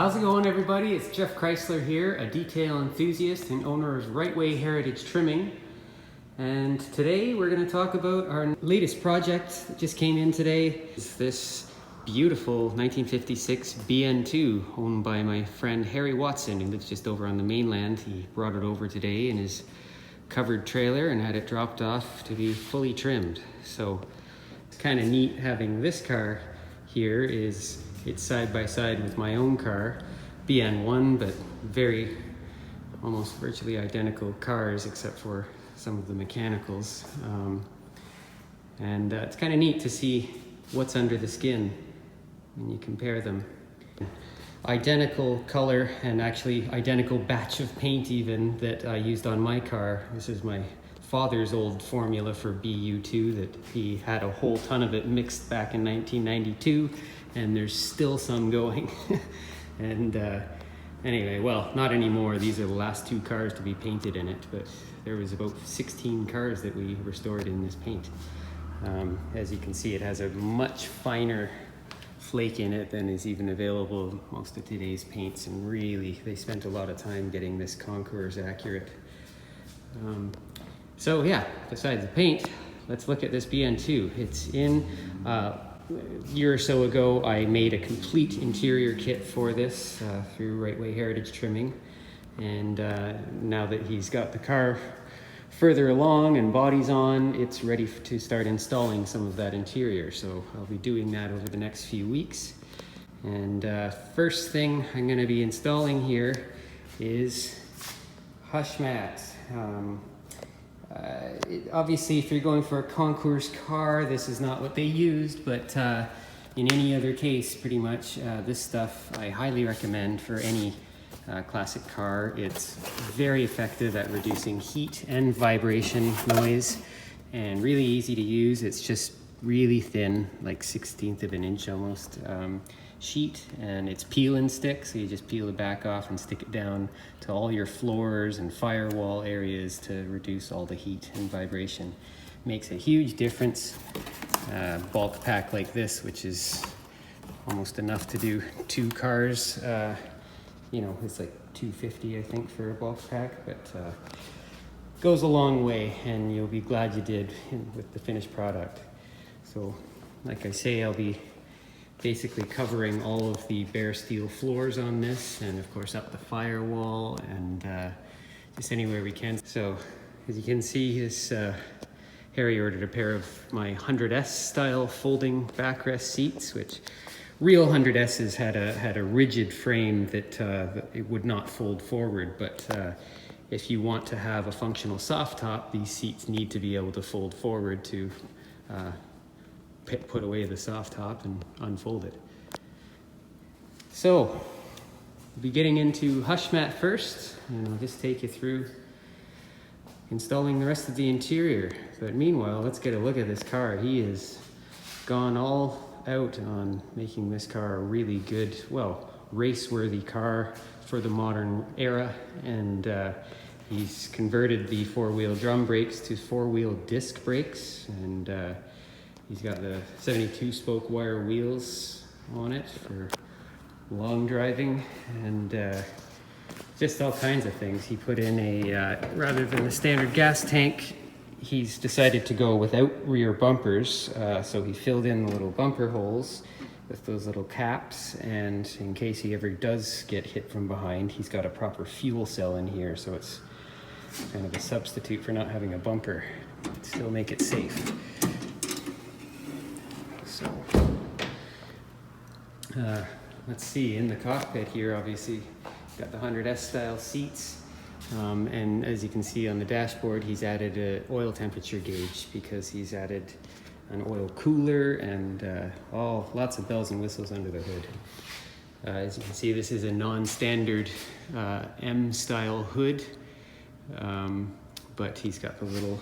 How's it going, everybody? It's Geoff Chrysler here, a detail enthusiast and owner of Rightway Heritage Trimming. And today we're going to talk about our latest project that just came in today. It's this beautiful 1956 BN2 owned by my friend Harry Watson, who lives just over on the mainland. He brought it over today in his covered trailer and had it dropped off to be fully trimmed. So it's kind of neat having this car here. It's side by side with my own car, BN1, but almost virtually identical cars except for some of the mechanicals. It's kind of neat to see what's under the skin when you compare them. Identical color and actually identical batch of paint even that I used on my car. This is my father's old formula for BU2 that he had a whole ton of it mixed back in 1992, and there's still some going. Anyway, well, not anymore. These are the last two cars to be painted in it, but there was about 16 cars that we restored in this paint. As you can see, it has a much finer flake in it than is even available in most of today's paints, and really they spent a lot of time getting this concours accurate. So yeah, besides the paint, let's look at this BN2. It's in a year or so ago, I made a complete interior kit for this through Rightway Heritage Trimming. And now that he's got the car further along and body's on, it's ready to start installing some of that interior. So I'll be doing that over the next few weeks. And first thing I'm going to be installing here is hush mats. Obviously, if you're going for a concours car, this is not what they used, but in any other case, pretty much, this stuff I highly recommend for any classic car. It's very effective at reducing heat and vibration noise, and really easy to use. It's just really thin, like 1/16 of an inch almost, sheet, and it's peel and stick, so you just peel the back off and stick it down to all your floors and firewall areas to reduce all the heat and vibration. Makes a huge difference. Bulk pack like this, which is almost enough to do 2 cars, it's like $250 I think for a bulk pack, but goes a long way, and you'll be glad you did with the finished product. So like I say, I'll be basically covering all of the bare steel floors on this, and of course up the firewall, and just anywhere we can. So as you can see, this Harry ordered a pair of my 100S style folding backrest seats, which real 100Ss had a rigid frame that it would not fold forward, but if you want to have a functional soft top, these seats need to be able to fold forward to put away the soft top and unfold it. So we'll be getting into hush mat first, and I'll just take you through installing the rest of the interior. But meanwhile, let's get a look at this car. He has gone all out on making this car a really good, well, race-worthy car for the modern era, and he's converted the 4-wheel drum brakes to 4-wheel disc brakes, and he's got the 72 spoke wire wheels on it for long driving, and just all kinds of things. He put in a, rather than the standard gas tank, he's decided to go without rear bumpers, so he filled in the little bumper holes with those little caps, and in case he ever does get hit from behind, he's got a proper fuel cell in here, so it's kind of a substitute for not having a bumper, but still make it safe. So let's see, in the cockpit here, obviously got the 100S style seats, and as you can see on the dashboard, he's added an oil temperature gauge because he's added an oil cooler and lots of bells and whistles under the hood. As you can see, this is a non-standard M style hood, but he's got the little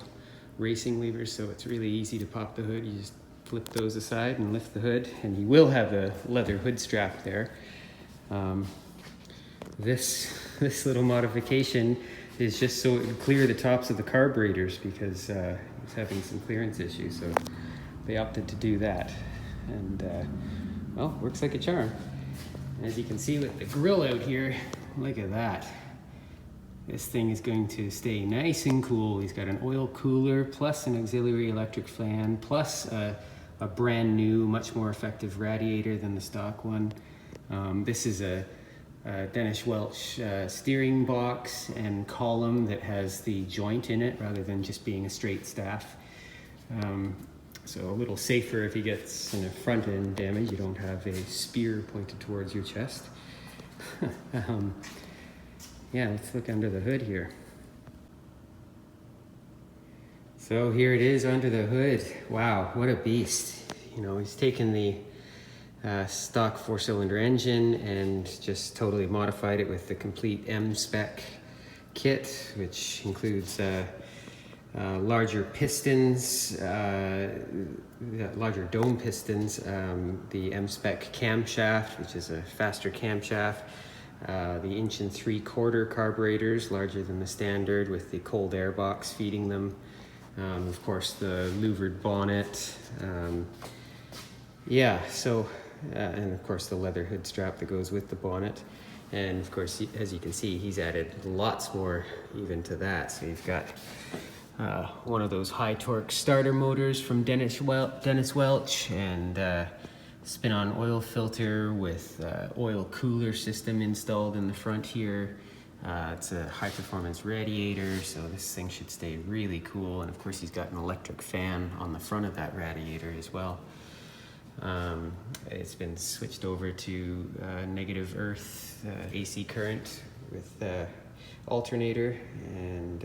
racing levers, so it's really easy to pop the hood. You just flip those aside and lift the hood, and he will have a leather hood strap there. This little modification is just so it would clear the tops of the carburetors, because he's having some clearance issues, so they opted to do that, and well, works like a charm. As you can see with the grill out here, look at that. This thing is going to stay nice and cool. He's got an oil cooler plus an auxiliary electric fan plus a brand new, much more effective radiator than the stock one. This is a Dennis Welch steering box and column that has the joint in it rather than just being a straight staff. So a little safer if he gets in a front end damage. You don't have a spear pointed towards your chest. Yeah, let's look under the hood here. So here it is under the hood. Wow, what a beast. You know, he's taken the stock 4-cylinder engine and just totally modified it with the complete M-spec kit, which includes larger pistons, larger dome pistons, the M-spec camshaft, which is a faster camshaft, the 1 3/4 carburetors, larger than the standard, with the cold air box feeding them. Of course, the louvered bonnet. Yeah, so, and of course the leather hood strap that goes with the bonnet. And of course, as you can see, he's added lots more even to that. So you've got one of those high torque starter motors from Dennis Welch, and spin-on oil filter with oil cooler system installed in the front here. It's a high performance radiator, so this thing should stay really cool. And of course he's got an electric fan on the front of that radiator as well. It's been switched over to negative earth AC current with alternator, and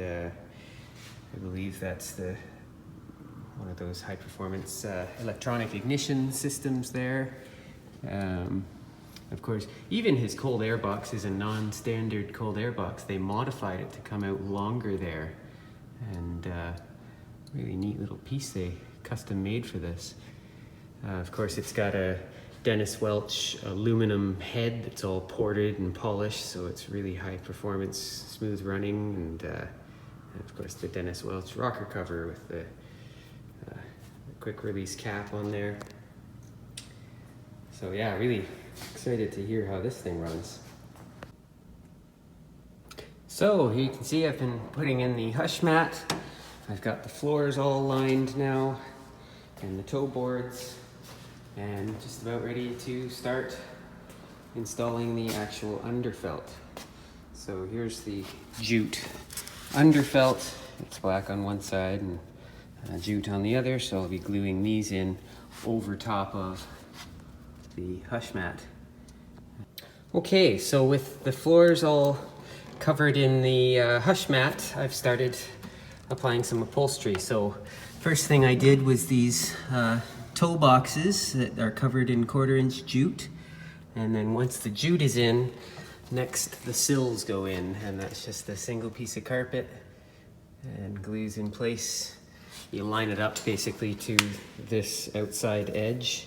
I believe that's one of those high performance electronic ignition systems there. Of course, even his cold air box is a non-standard cold air box. They modified it to come out longer there, and really neat little piece they custom made for this. Of course, it's got a Dennis Welch aluminum head that's all ported and polished, so it's really high performance, smooth running, and of course the Dennis Welch rocker cover with the quick release cap on there. So yeah, really excited to hear how this thing runs. So here you can see I've been putting in the hush mat. I've got the floors all lined now and the toe boards, and just about ready to start installing the actual underfelt. So here's the jute underfelt. It's black on one side and jute on the other, so I'll be gluing these in over top of the hush mat. Okay, so with the floors all covered in the hush mat, I've started applying some upholstery. So first thing I did was these toe boxes that are covered in 1/4-inch jute, and then once the jute is in, next the sills go in, and that's just a single piece of carpet and glues in place. You line it up basically to this outside edge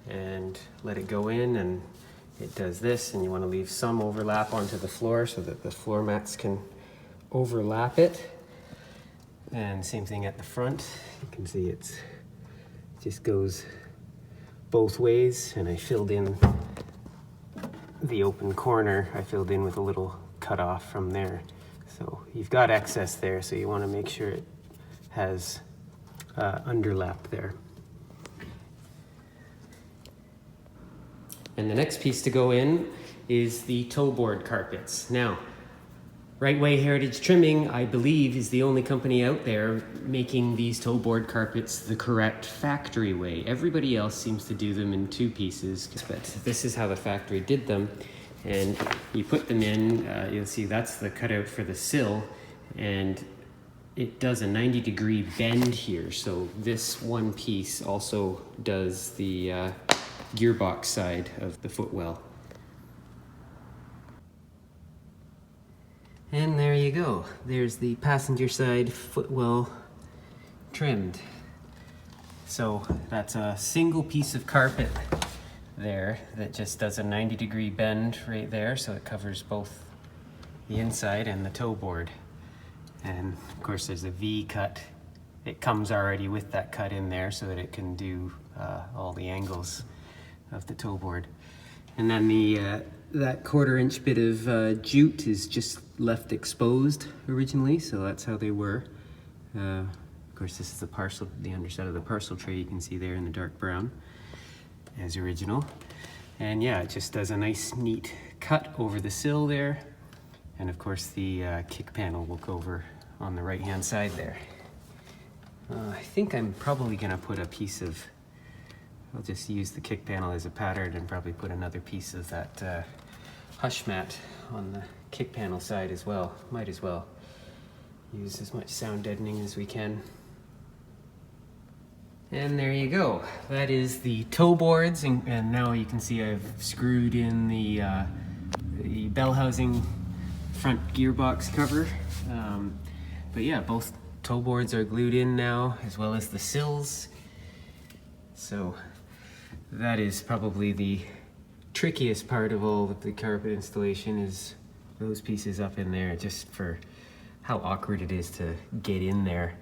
and let it go in, and it does this, and you want to leave some overlap onto the floor so that the floor mats can overlap it. And same thing at the front. You can see it just goes both ways, and I filled in the open corner. I filled in with a little cut off from there. So you've got excess there, so you want to make sure it has underlap there. And the next piece to go in is the toe board carpets. Now, Rightway Heritage Trimming, I believe, is the only company out there making these toe board carpets the correct factory way. Everybody else seems to do them in 2 pieces, but this is how the factory did them. And you put them in, you'll see that's the cutout for the sill, and it does a 90-degree bend here. So this one piece also does the gearbox side of the footwell. And there you go. There's the passenger side footwell trimmed. So that's a single piece of carpet there that just does a 90-degree bend right there, so it covers both the inside and the toe board. And of course there's a V cut. It comes already with that cut in there so that it can do all the angles of the toe board. And then that 1/4-inch bit of jute is just left exposed originally, so that's how they were. Of course, this is the underside of the parcel tray you can see there in the dark brown as original. And yeah, it just does a nice neat cut over the sill there. And of course the kick panel will go over on the right hand side there. I think I'm probably gonna put a piece of, I'll just use the kick panel as a pattern and probably put another piece of that hush mat on the kick panel side as well. Might as well use as much sound deadening as we can. And there you go. That is the toe boards, and now you can see I've screwed in the bell housing front gearbox cover. But yeah, both toe boards are glued in now, as well as the sills. So that is probably the trickiest part of all of the carpet installation, is those pieces up in there, just for how awkward it is to get in there.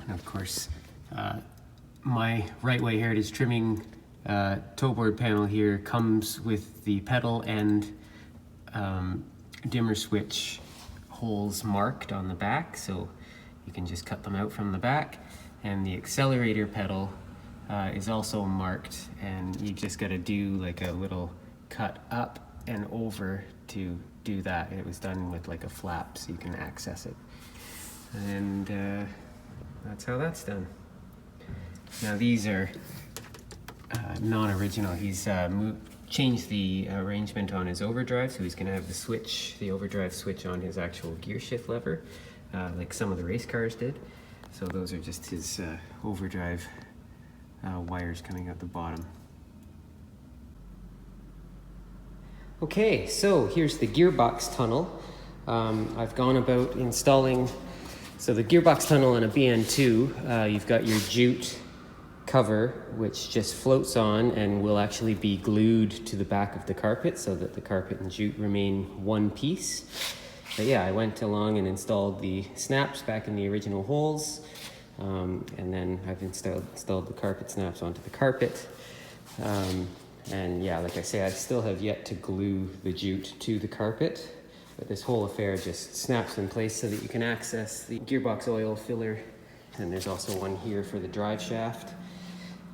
And of course, my Rightway Heritage Trimming toe board panel here comes with the pedal and dimmer switch holes marked on the back, so you can just cut them out from the back. And the accelerator pedal is also marked, and you just got to do like a little cut up and over to do that. It was done with like a flap so you can access it. And that's how that's done. Now these are non-original. He's changed the arrangement on his overdrive, so he's going to have the overdrive switch on his actual gear shift lever, like some of the race cars did. So those are just his overdrive wires coming out the bottom. Okay, so here's the gearbox tunnel. I've gone about installing, so the gearbox tunnel on a BN2, you've got your jute cover, which just floats on and will actually be glued to the back of the carpet so that the carpet and jute remain one piece. But yeah, I went along and installed the snaps back in the original holes, and then I've installed the carpet snaps onto the carpet. And yeah, like I say, I still have yet to glue the jute to the carpet, but this whole affair just snaps in place so that you can access the gearbox oil filler. And there's also one here for the drive shaft.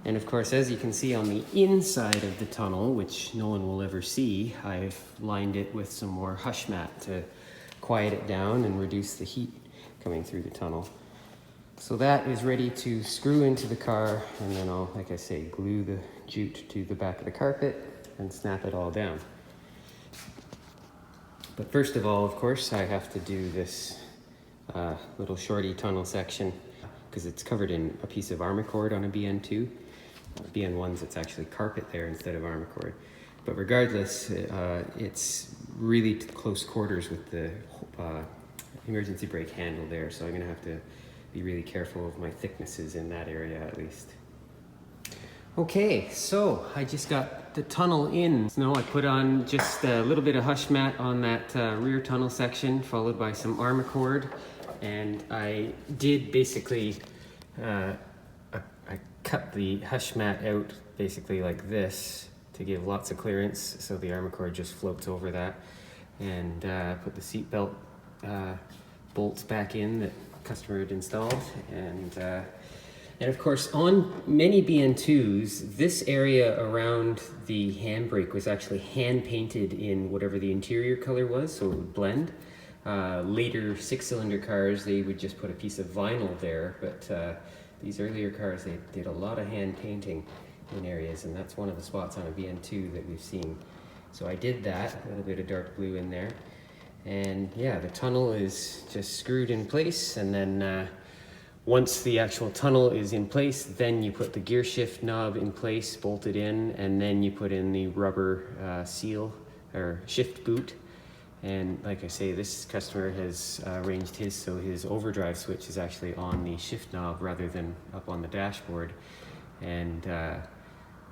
And of course, as you can see on the inside of the tunnel, which no one will ever see, I've lined it with some more hush mat to quiet it down and reduce the heat coming through the tunnel. So that is ready to screw into the car, and then I'll, like I say, glue the jute to the back of the carpet and snap it all down. But first of all, of course, I have to do this little shorty tunnel section, because it's covered in a piece of armor cord on a BN2. BN1s, it's actually carpet there instead of armor cord. But regardless, it's really close quarters with the emergency brake handle there, so I'm going to have to be really careful of my thicknesses in that area at least. Okay, so I just got the tunnel in. So now I put on just a little bit of hush mat on that rear tunnel section, followed by some armor cord. And I did basically, I cut the hush mat out basically like this to give lots of clearance, so the armor cord just floats over that. And put the seat belt bolts back in that customer had installed. And of course, on many BN2s, this area around the handbrake was actually hand painted in whatever the interior color was, so it would blend. Later 6-cylinder cars, they would just put a piece of vinyl there, but these earlier cars, they did a lot of hand painting in areas, and that's one of the spots on a BN2 that we've seen. So I did that, a little bit of dark blue in there. And yeah, the tunnel is just screwed in place, and then once the actual tunnel is in place, then you put the gear shift knob in place, bolted in, and then you put in the rubber seal or shift boot. And like I say, this customer has arranged his so his overdrive switch is actually on the shift knob rather than up on the dashboard. And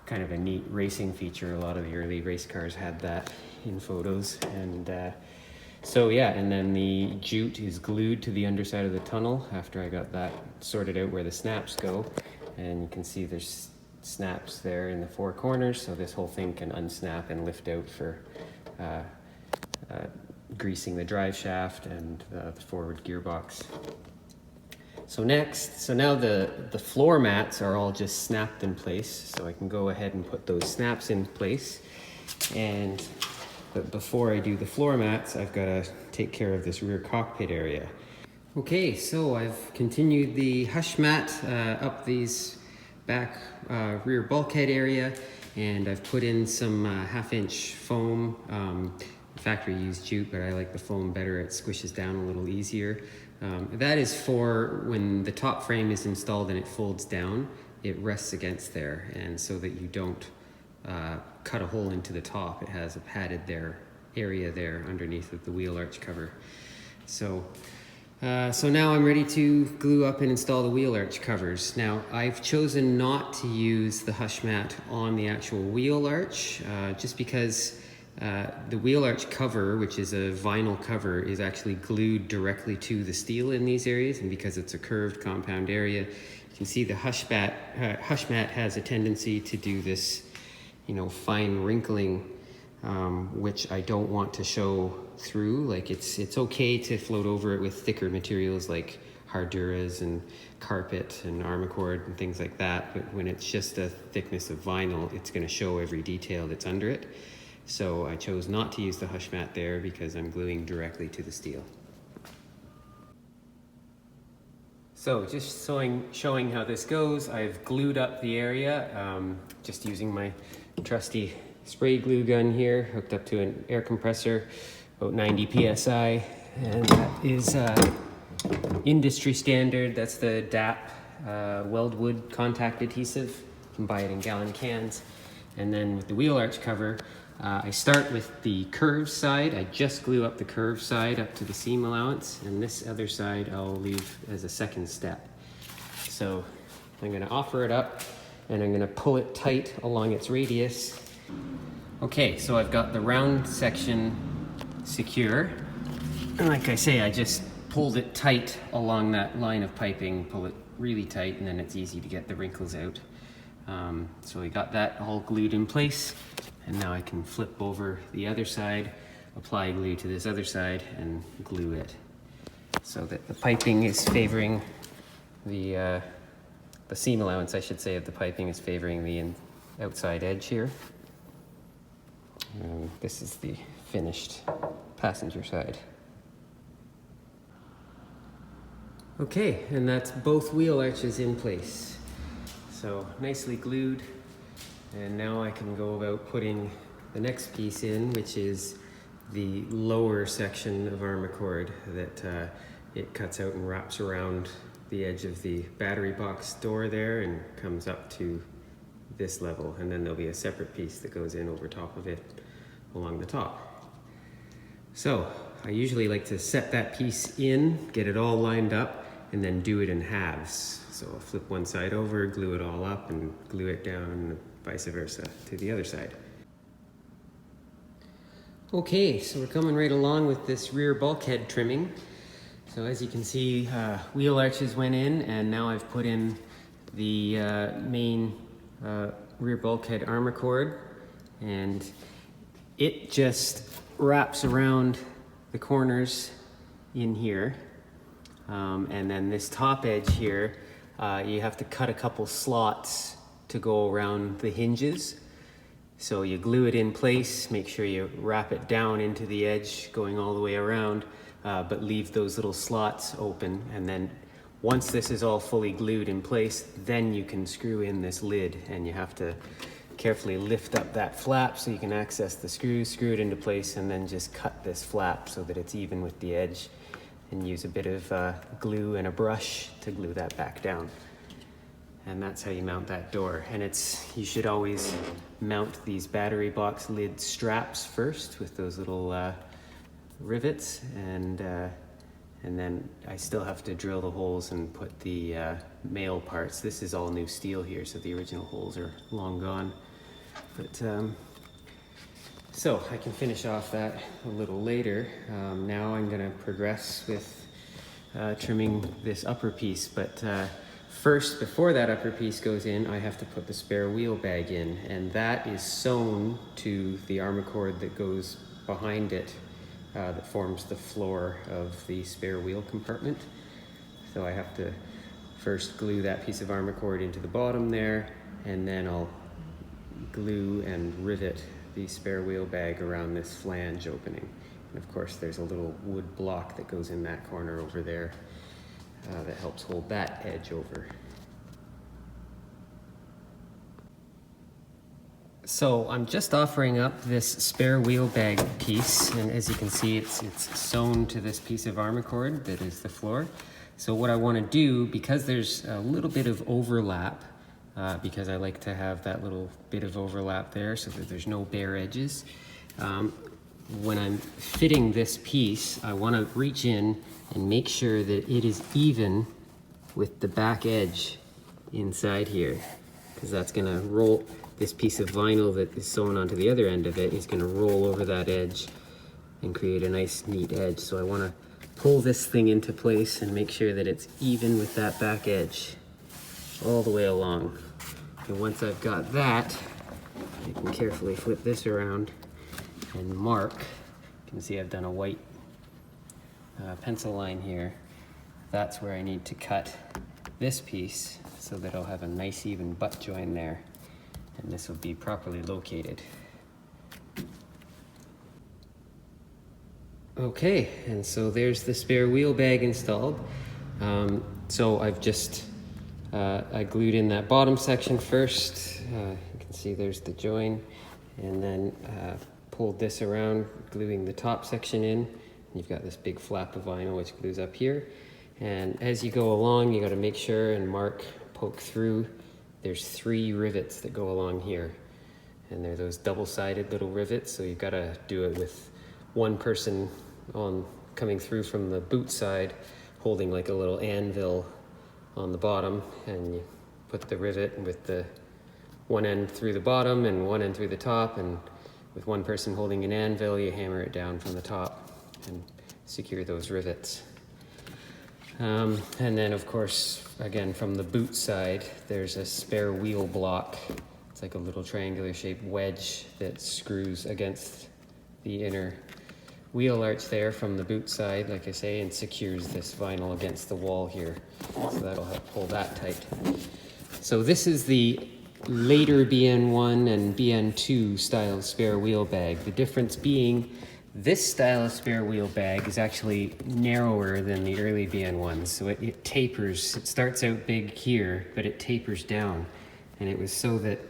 kind of a neat racing feature. A lot of the early race cars had that in photos. And so yeah, and then the jute is glued to the underside of the tunnel after I got that sorted out where the snaps go. And you can see there's snaps there in the four corners, so this whole thing can unsnap and lift out for greasing the drive shaft and the forward gearbox. So now the floor mats are all just snapped in place, so I can go ahead and put those snaps in place. But before I do the floor mats, I've got to take care of this rear cockpit area. Okay, so I've continued the hush mat up these back rear bulkhead area, and I've put in some 1/2-inch foam. Factory used jute, but I like the foam better. It squishes down a little easier. That is for when the top frame is installed and it folds down, it rests against there, and so that you don't cut a hole into the top. It has a padded area there underneath of the wheel arch cover. So now I'm ready to glue up and install the wheel arch covers. Now I've chosen not to use the hush mat on the actual wheel arch, just because the wheel arch cover, which is a vinyl cover, is actually glued directly to the steel in these areas, and because it's a curved compound area, you can see the hush mat has a tendency to do this, fine wrinkling, which I don't want to show through. Like it's okay to float over it with thicker materials like Harduras and carpet and Armacord and things like that, but when it's just a thickness of vinyl, it's going to show every detail that's under it. So I chose not to use the hush mat there because I'm gluing directly to the steel. So just showing how this goes, I've glued up the area, just using my trusty spray glue gun here, hooked up to an air compressor, about 90 PSI, and that is industry standard. That's the DAP Weldwood contact adhesive. You can buy it in gallon cans. And then with the wheel arch cover, I start with the curved side. I just glue up the curved side up to the seam allowance, and this other side I'll leave as a second step. So I'm going to offer it up, and I'm going to pull it tight along its radius. Okay, so I've got the round section secure, and like I say, I just pulled it tight along that line of piping, pull it really tight, and then it's easy to get the wrinkles out. So we got that all glued in place, and now I can flip over the other side, apply glue to this other side, and glue it so that the piping is favoring the seam allowance, I should say, of the piping is favoring the outside edge here. And this is the finished passenger side. Okay, and that's both wheel arches in place. So nicely glued. And now I can go about putting the next piece in, which is the lower section of Armacord that it cuts out and wraps around the edge of the battery box door there and comes up to this level. And then there'll be a separate piece that goes in over top of it along the top. So I usually like to set that piece in, get it all lined up, and then do it in halves. So I'll flip one side over, glue it all up, and glue it down, and vice versa to the other side. Okay, so we're coming right along with this rear bulkhead trimming. So as you can see, wheel arches went in, and now I've put in the main rear bulkhead Armacord, and it just wraps around the corners in here. And then this top edge here, you have to cut a couple slots to go around the hinges. So you glue it in place, make sure you wrap it down into the edge going all the way around, but leave those little slots open. And then once this is all fully glued in place, then you can screw in this lid, and you have to carefully lift up that flap so you can access the screws, screw it into place, and then just cut this flap so that it's even with the edge, and use a bit of glue and a brush to glue that back down. And that's how you mount that door. And you should always mount these battery box lid straps first with those little rivets, and then I still have to drill the holes and put the male parts. This is all new steel here, so the original holes are long gone. But so I can finish off that a little later. Now I'm gonna progress with trimming this upper piece, but First, before that upper piece goes in, I have to put the spare wheel bag in, and that is sewn to the armor cord that goes behind it, that forms the floor of the spare wheel compartment. So I have to first glue that piece of armor cord into the bottom there, and then I'll glue and rivet the spare wheel bag around this flange opening. And of course there's a little wood block that goes in that corner over there that helps hold that edge over. So I'm just offering up this spare wheel bag piece, and as you can see it's sewn to this piece of armor cord that is the floor. So what I want to do, because there's a little bit of overlap, because I like to have that little bit of overlap there so that there's no bare edges, when I'm fitting this piece, I want to reach in and make sure that it is even with the back edge inside here, because that's going to roll. This piece of vinyl that is sewn onto the other end of it is going to roll over that edge and create a nice neat edge. So I want to pull this thing into place and make sure that it's even with that back edge all the way along. And once I've got that, I can carefully flip this around and mark. You can see I've done a white pencil line here. That's where I need to cut this piece so that I'll have a nice even butt join there, and this will be properly located. Okay, and so there's the spare wheel bag installed. So I've just I glued in that bottom section first. You can see there's the join, and then pulled this around, gluing the top section in. You've got this big flap of vinyl which glues up here. And as you go along, you got to make sure and mark, poke through. There's 3 rivets that go along here, and they're those double-sided little rivets. So you've got to do it with one person coming through from the boot side, holding like a little anvil on the bottom, and you put the rivet with the one end through the bottom and one end through the top, and with one person holding an anvil, you hammer it down from the top and secure those rivets. And then of course, again, from the boot side, there's a spare wheel block. It's like a little triangular shaped wedge that screws against the inner wheel arch there from the boot side, like I say, and secures this vinyl against the wall here. So that'll help pull that tight. So this is the later BN1 and BN2 style spare wheel bag. The difference being this style of spare wheel bag is actually narrower than the early BN1s. So it tapers. It starts out big here, but it tapers down. And it was so that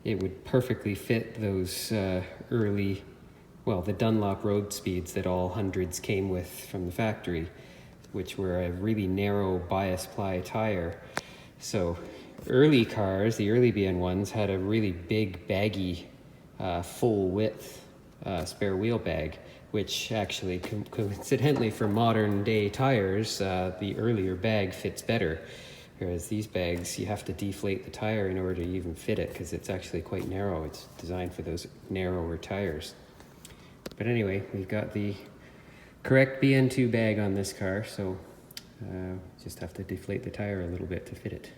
it would perfectly fit those early, well, the Dunlop road speeds that all hundreds came with from the factory, which were a really narrow bias ply tire. So early cars, the early BN1s, had a really big, baggy, full width spare wheel bag, which actually coincidentally for modern day tires, the earlier bag fits better. Whereas these bags, you have to deflate the tire in order to even fit it, because it's actually quite narrow. It's designed for those narrower tires. But anyway, we've got the correct BN2 bag on this car, so just have to deflate the tire a little bit to fit it.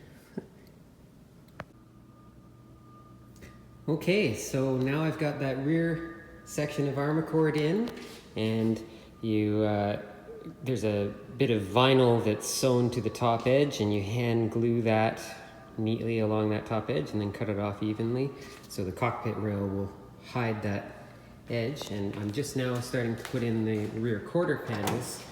Okay, so now I've got that rear section of armor cord in, and there's a bit of vinyl that's sewn to the top edge, and you hand glue that neatly along that top edge and then cut it off evenly. So the cockpit rail will hide that edge, and I'm just now starting to put in the rear quarter panels,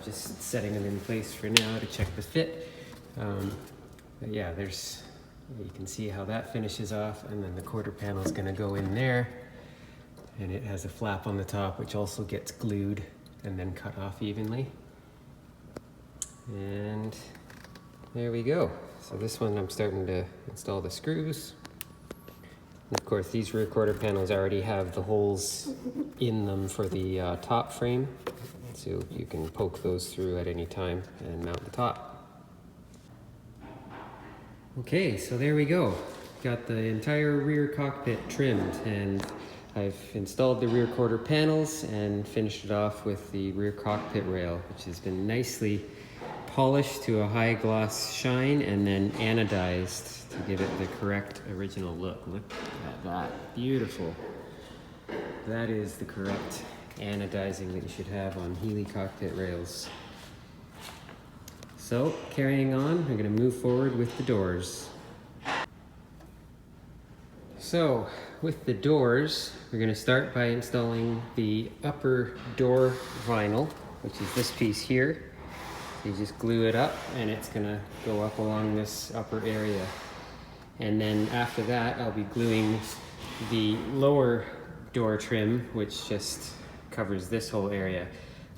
just setting them in place for now to check the fit. But yeah, you can see how that finishes off, and then the quarter panel is going to go in there, and it has a flap on the top which also gets glued and then cut off evenly. And there we go. So this one I'm starting to install the screws. And of course these rear quarter panels already have the holes in them for the top frame, so you can poke those through at any time and mount the top. Okay, so there we go. Got the entire rear cockpit trimmed, and I've installed the rear quarter panels and finished it off with the rear cockpit rail, which has been nicely polished to a high gloss shine and then anodized to give it the correct original look. Look at that, beautiful. That is the correct anodizing that you should have on Healey cockpit rails. So, carrying on, we're going to move forward with the doors. So, with the doors, we're going to start by installing the upper door vinyl, which is this piece here. So you just glue it up and it's going to go up along this upper area. And then after that, I'll be gluing the lower door trim, which just covers this whole area.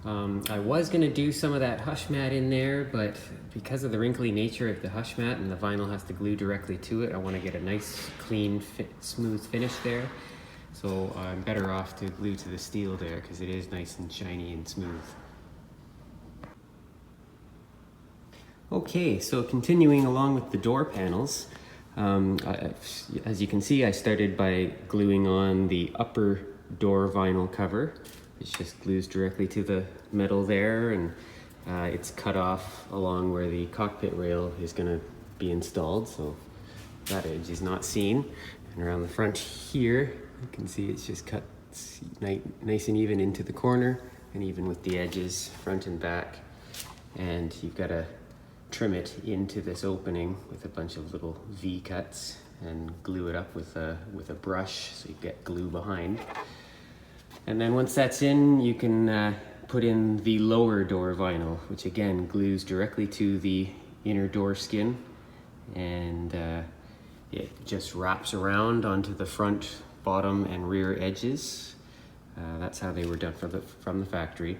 I was going to do some of that hush mat in there, but because of the wrinkly nature of the hush mat and the vinyl has to glue directly to it, I want to get a nice, clean, smooth finish there. So I'm better off to glue to the steel there because it is nice and shiny and smooth. Okay, so continuing along with the door panels, as you can see, I started by gluing on the upper door vinyl cover. It just glues directly to the metal there, and it's cut off along where the cockpit rail is going to be installed, so that edge is not seen. And around the front here, you can see it's just cut nice and even into the corner, and even with the edges, front and back. And you've got to trim it into this opening with a bunch of little V cuts and glue it up with a brush so you get glue behind. And then once that's in, you can put in the lower door vinyl, which again glues directly to the inner door skin, and it just wraps around onto the front, bottom, and rear edges. That's how they were done from the factory.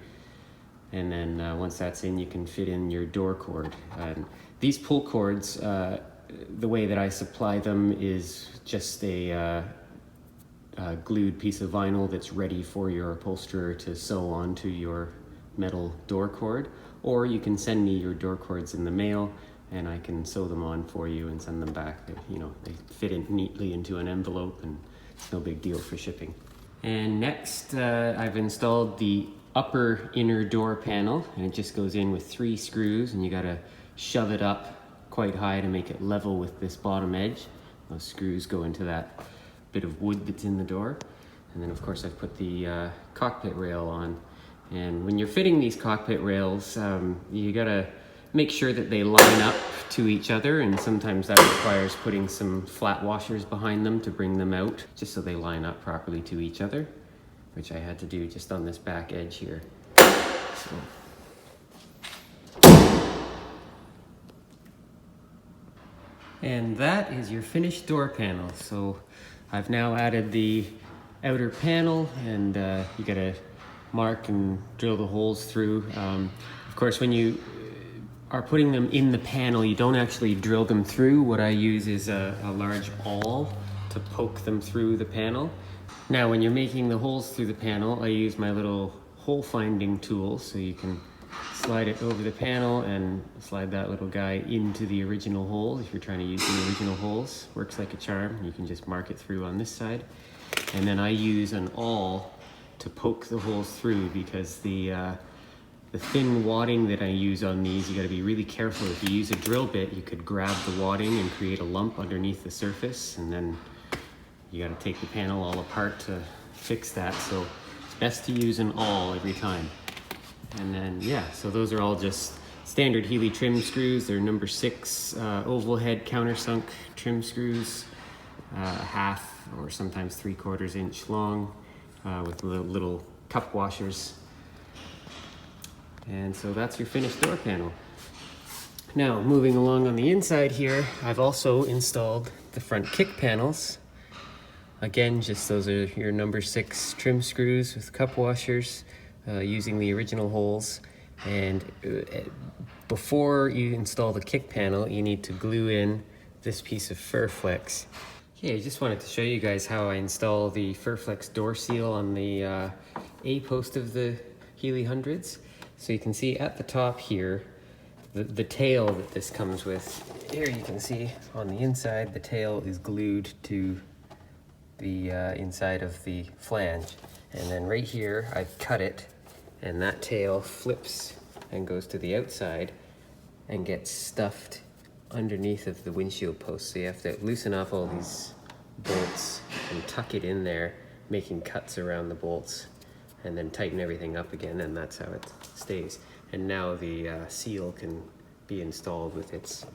And then once that's in, you can fit in your door cord. And these pull cords, the way that I supply them is just a glued piece of vinyl that's ready for your upholsterer to sew onto your metal door cord, or you can send me your door cords in the mail and I can sew them on for you and send them back. They fit in neatly into an envelope and it's no big deal for shipping. And next I've installed the upper inner door panel, and it just goes in with 3 screws, and you gotta shove it up quite high to make it level with this bottom edge. Those screws go into that bit of wood that's in the door. And then of course I've put the cockpit rail on. And when you're fitting these cockpit rails, you gotta make sure that they line up to each other, and sometimes that requires putting some flat washers behind them to bring them out, just so they line up properly to each other, which I had to do just on this back edge here. So. And that is your finished door panel. So I've now added the outer panel, and you gotta mark and drill the holes through. Of course, when you are putting them in the panel, you don't actually drill them through. What I use is a large awl to poke them through the panel. Now, when you're making the holes through the panel, I use my little hole finding tool, so you can slide it over the panel and slide that little guy into the original hole. If you're trying to use the original holes, works like a charm. You can just mark it through on this side. And then I use an awl to poke the holes through, because the thin wadding that I use on these, you gotta be really careful. If you use a drill bit, you could grab the wadding and create a lump underneath the surface, and then you gotta take the panel all apart to fix that. So it's best to use an awl every time. And then, yeah, so those are all just standard Healey trim screws. They're number 6 oval head countersunk trim screws, 1/2 or sometimes 3/4 inch long, with little cup washers. And so that's your finished door panel. Now, moving along on the inside here, I've also installed the front kick panels. Again, just those are your number 6 trim screws with cup washers, using the original holes. And before you install the kick panel, you need to glue in this piece of Furflex. Okay, I just wanted to show you guys how I install the Furflex door seal on the A-post of the Healey 100s. So you can see at the top here, the tail that this comes with. Here you can see on the inside, the tail is glued to the inside of the flange. And then right here, I've cut it, and that tail flips and goes to the outside. and gets stuffed underneath of the windshield post. So you have to loosen off all these bolts and tuck it in there, making cuts around the bolts, and then tighten everything up again, and that's how it stays. And now the seal can be installed with its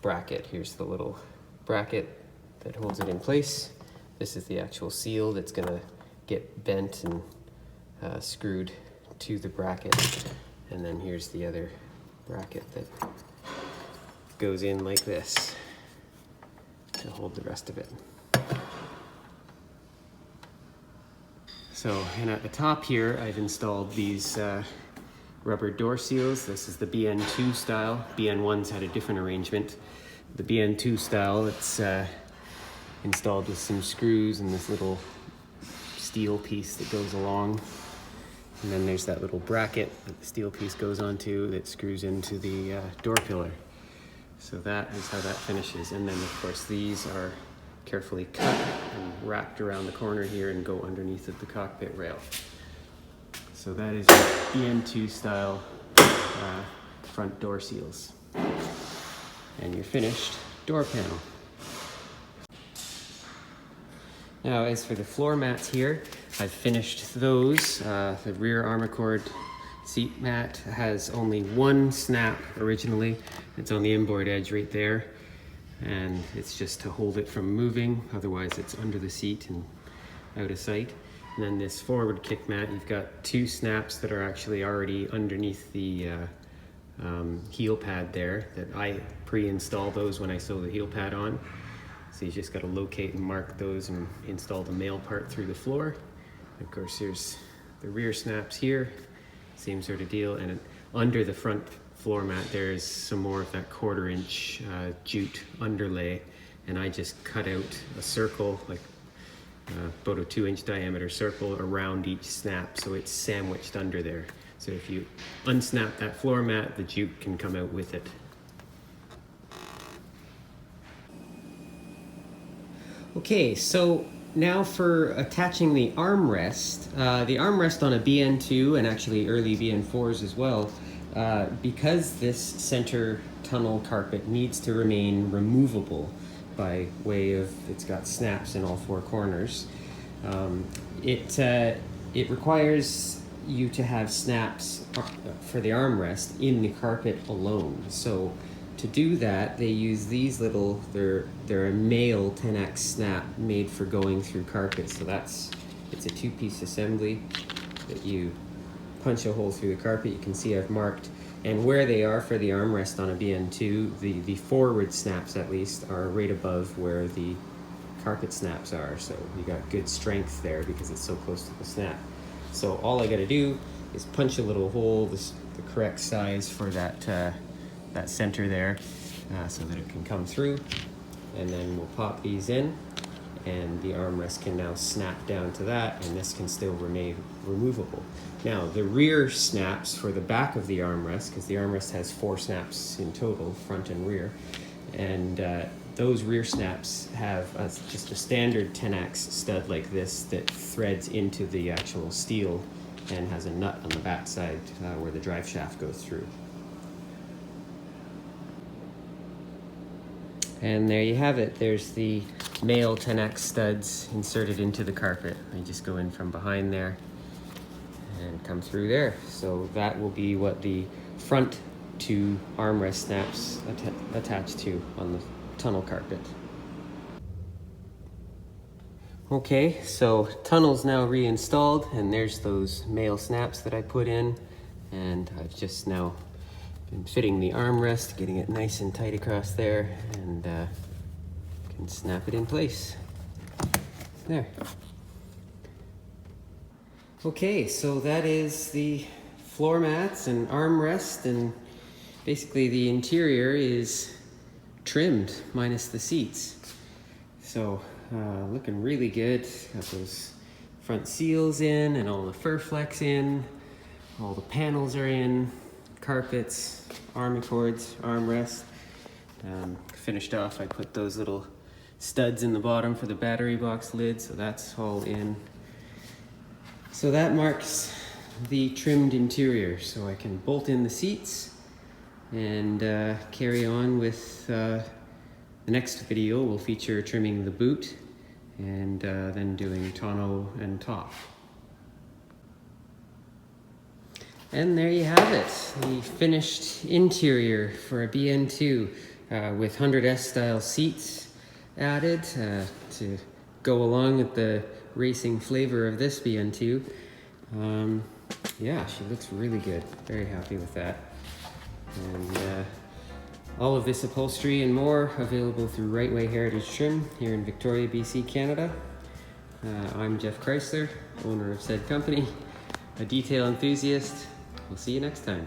bracket. Here's the little bracket that holds it in place. This is the actual seal that's gonna get bent and screwed to the bracket. And then here's the other bracket that goes in like this to hold the rest of it. So, and at the top here, I've installed these rubber door seals. This is the BN2 style. BN1's had a different arrangement. The BN2 style, it's installed with some screws and this little steel piece that goes along. And then there's that little bracket that the steel piece goes onto that screws into the door pillar. So that is how that finishes. And then of course these are carefully cut and wrapped around the corner here and go underneath of the cockpit rail. So that is BN2 style front door seals. And your finished door panel. Now as for the floor mats here, I've finished those. The rear Armaccord seat mat has only one snap originally. It's on the inboard edge right there. And it's just to hold it from moving, otherwise it's under the seat and out of sight. And then this forward kick mat, you've got two snaps that are actually already underneath the heel pad there, that I pre-installed those when I sew the heel pad on. So you just got to locate and mark those and install the male part through the floor. Of course, there's the rear snaps here, same sort of deal. And under the front floor mat, there's some more of that 1/4 inch jute underlay. And I just cut out a circle, like about a 2-inch diameter circle around each snap, so it's sandwiched under there. So if you unsnap that floor mat, the jute can come out with it. Okay, so now for attaching the armrest. The armrest on a BN2 and actually early BN4s as well, because this center tunnel carpet needs to remain removable by way of, it's got snaps in all 4 corners. It requires you to have snaps for the armrest in the carpet alone. So to do that, they use these little, they're a male 10X snap made for going through carpet. So it's a 2-piece assembly that you punch a hole through the carpet. You can see I've marked, and where they are for the armrest on a BN2, the forward snaps at least are right above where the carpet snaps are. So you got good strength there because it's so close to the snap. So all I gotta do is punch a little hole, the correct size for that center there, so that it can come through. And then we'll pop these in, and the armrest can now snap down to that, and this can still remain removable. Now the rear snaps for the back of the armrest, because the armrest has 4 snaps in total, front and rear, and those rear snaps have just a standard 10X stud like this that threads into the actual steel and has a nut on the back side where the drive shaft goes through. And there you have it. There's the male 10X studs inserted into the carpet. They just go in from behind there and come through there. So that will be what the front 2 armrest snaps attach to on the tunnel carpet. Okay, so tunnel's now reinstalled, and there's those male snaps that I put in, and I've just now been fitting the armrest, getting it nice and tight across there, and can snap it in place. There. Okay, so that is the floor mats and armrest, and basically the interior is trimmed minus the seats. So looking really good. Got those front seals in and all the fur flex in. All the panels are in. Carpets, Armaccords, armrest. Finished off, I put those little studs in the bottom for the battery box lid, so that's all in. So that marks the trimmed interior. So I can bolt in the seats, and carry on with the next video. Will feature trimming the boot and then doing tonneau and top. And there you have it, the finished interior for a BN2 with 100S style seats added to go along with the racing flavor of this BN2. Yeah, she looks really good. Very happy with that. And all of this upholstery and more available through Rightway Heritage Trim here in Victoria, BC, Canada. I'm Geoff Chrysler, owner of said company, a detail enthusiast. We'll see you next time.